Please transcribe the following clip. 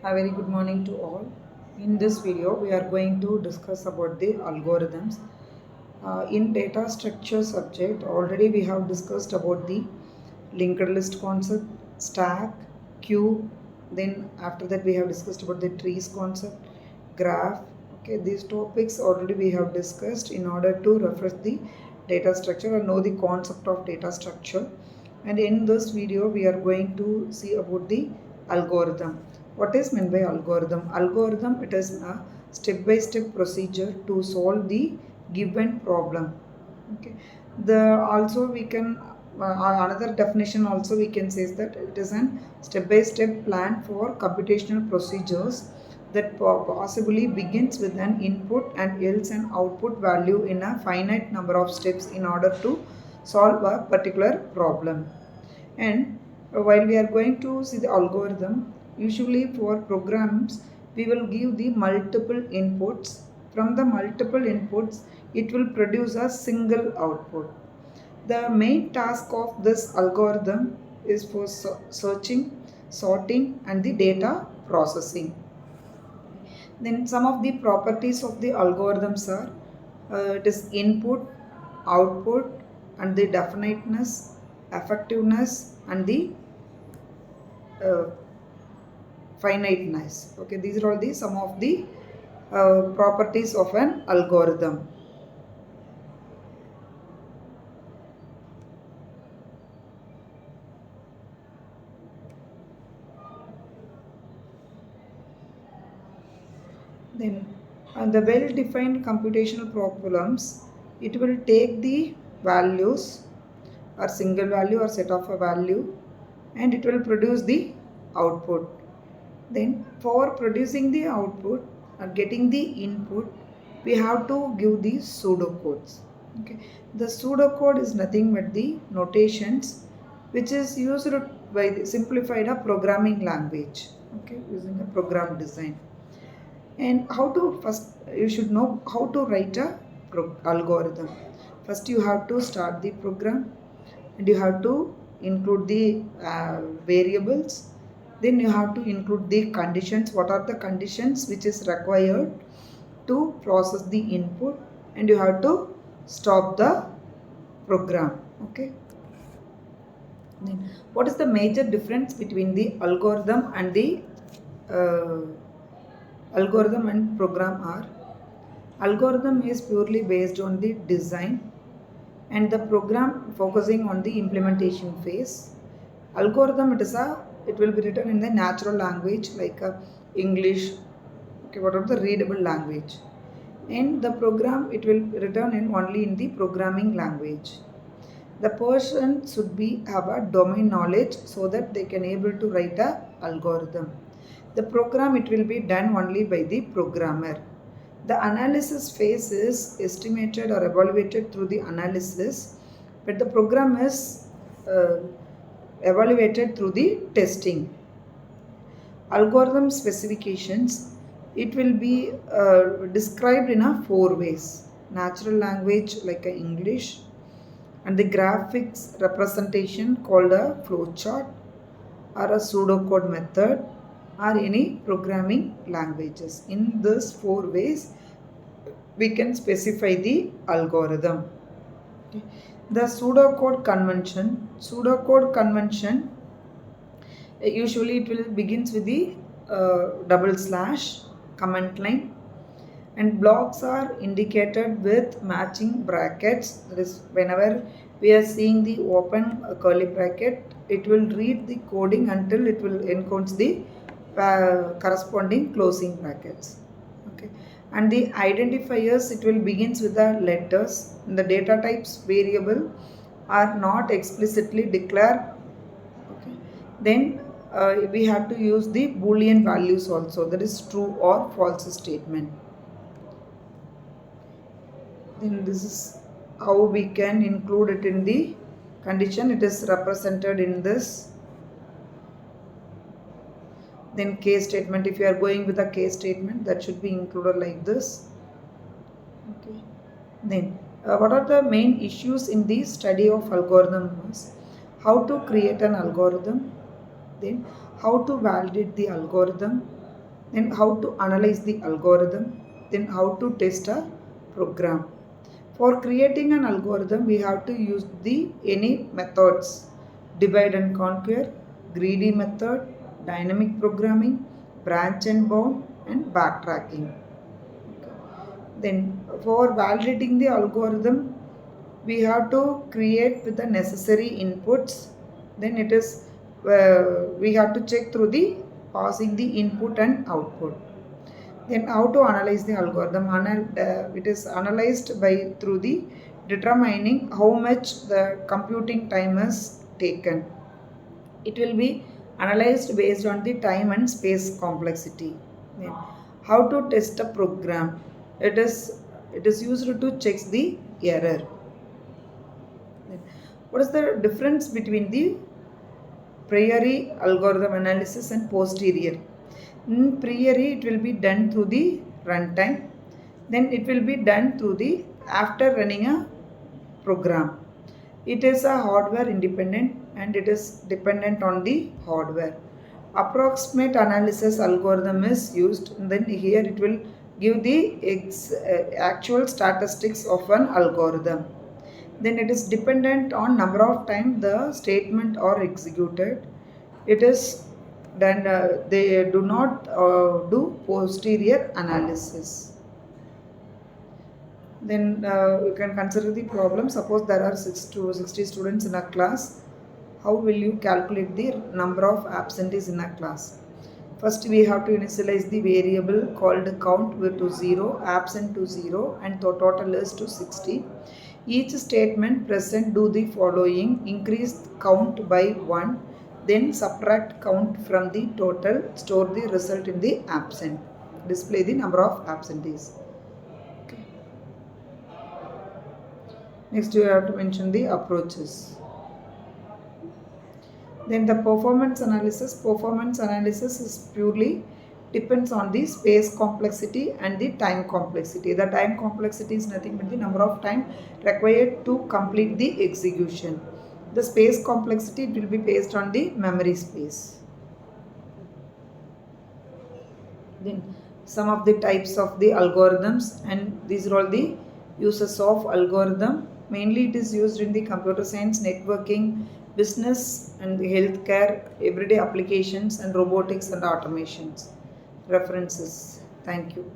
A very good morning to all. In this video, we are going to discuss about the algorithms. In data structure subject, already we have discussed about the linked list concept, stack, queue. Then after that, we have discussed about the trees concept, graph. Okay, these topics already we have discussed in order to reference the data structure or know the concept of data structure. And in this video, we are going to see about the algorithm. What is meant by algorithm? Algorithm, it is a step-by-step procedure to solve the given problem. Okay. The also we can another definition also we can say is that it is an step-by-step plan for computational procedures that possibly begins with an input and yields an output value in a finite number of steps in order to solve a particular problem. And while we are going to see the algorithm, usually for programs, we will give the multiple inputs. From the multiple inputs, it will produce a single output. The main task of this algorithm is for searching, sorting, and the data processing. Then some of the properties of the algorithms are it is input, output, and the definiteness, effectiveness, and the uh, finiteness. Okay, these are all the some of the properties of an algorithm. Then the well-defined computational problems, it will take the values or single value or set of a value and it will produce the output. Then for producing the output or getting the input, we have to give the pseudocodes. Okay. The pseudocode is nothing but the notations which is used by the simplified a programming language. Okay, using a program design. And how to first you should know how to write a algorithm. First you have to start the program and you have to include the variables. Then you have to include the conditions. What are the conditions which is required to process the input, and you have to stop the program. Okay. Then what is the major difference between the algorithm and the uh, algorithm and program are? Algorithm is purely based on the design and the program focusing on the implementation phase. Algorithm, it will be written in the natural language like English, okay, whatever the readable language. And the program, it will be written in only in the programming language. The person should be have a domain knowledge so that they can able to write a algorithm. The program, it will be done only by the programmer. The analysis phase is estimated or evaluated through the analysis, but the program is evaluated through the testing. Algorithm specifications, it will be described in a 4 ways. Natural language like a English, and the graphics representation called a flowchart or a pseudocode method or any programming languages. In these 4 ways, we can specify the algorithm. Okay. The pseudocode convention, usually it will begins with the double slash comment line, and blocks are indicated with matching brackets. That is, whenever we are seeing the open curly bracket, it will read the coding until it will encodes the corresponding closing brackets. Okay. And the identifiers, it will begins with the letters. The data types variable are not explicitly declared. Okay. Then we have to use the Boolean values also, that is true or false statement. Then this is how we can include it in the condition. It is represented in this. Then case statement, if you are going with a case statement, that should be included like this. Okay. Then what are the main issues in the study of algorithms? How to create an algorithm, then how to validate the algorithm, then how to analyze the algorithm, then how to test a program. For creating an algorithm, we have to use the any methods: divide and conquer, greedy method, dynamic programming, branch and bound, and backtracking. Then for validating the algorithm, we have to create with the necessary inputs. Then it is we have to check through the passing the input and output. Then how to analyze the algorithm? It is analyzed by through the determining how much the computing time is taken. It will be analyzed based on the time and space complexity. Then how to test a program? It is used to check the error. Then what is the difference between the priori algorithm analysis and posterior? In priori, it will be done through the runtime. Then it will be done through the after running a program. It is a hardware independent and it is dependent on the hardware. Approximate analysis algorithm is used. Then here it will give the actual statistics of an algorithm. Then it is dependent on number of times the statement are executed. It is then they do not do posterior analysis. Then you can consider the problem. Suppose there are 6 to 60 students in a class. How will you calculate the number of absentees in a class? First we have to initialize the variable called count to 0, absent to 0, and the total is to 60. Each statement present do the following: increase count by 1, then subtract count from the total, store the result in the absent, display the number of absentees. Okay. Next you have to mention the approaches. Then the performance analysis. Performance analysis is purely depends on the space complexity and the time complexity. The time complexity is nothing but the number of time required to complete the execution. The space complexity will be based on the memory space. Then some of the types of the algorithms, and these are all the uses of algorithm. Mainly it is used in the computer science, networking, business and healthcare, everyday applications, and robotics and automations. References. Thank you.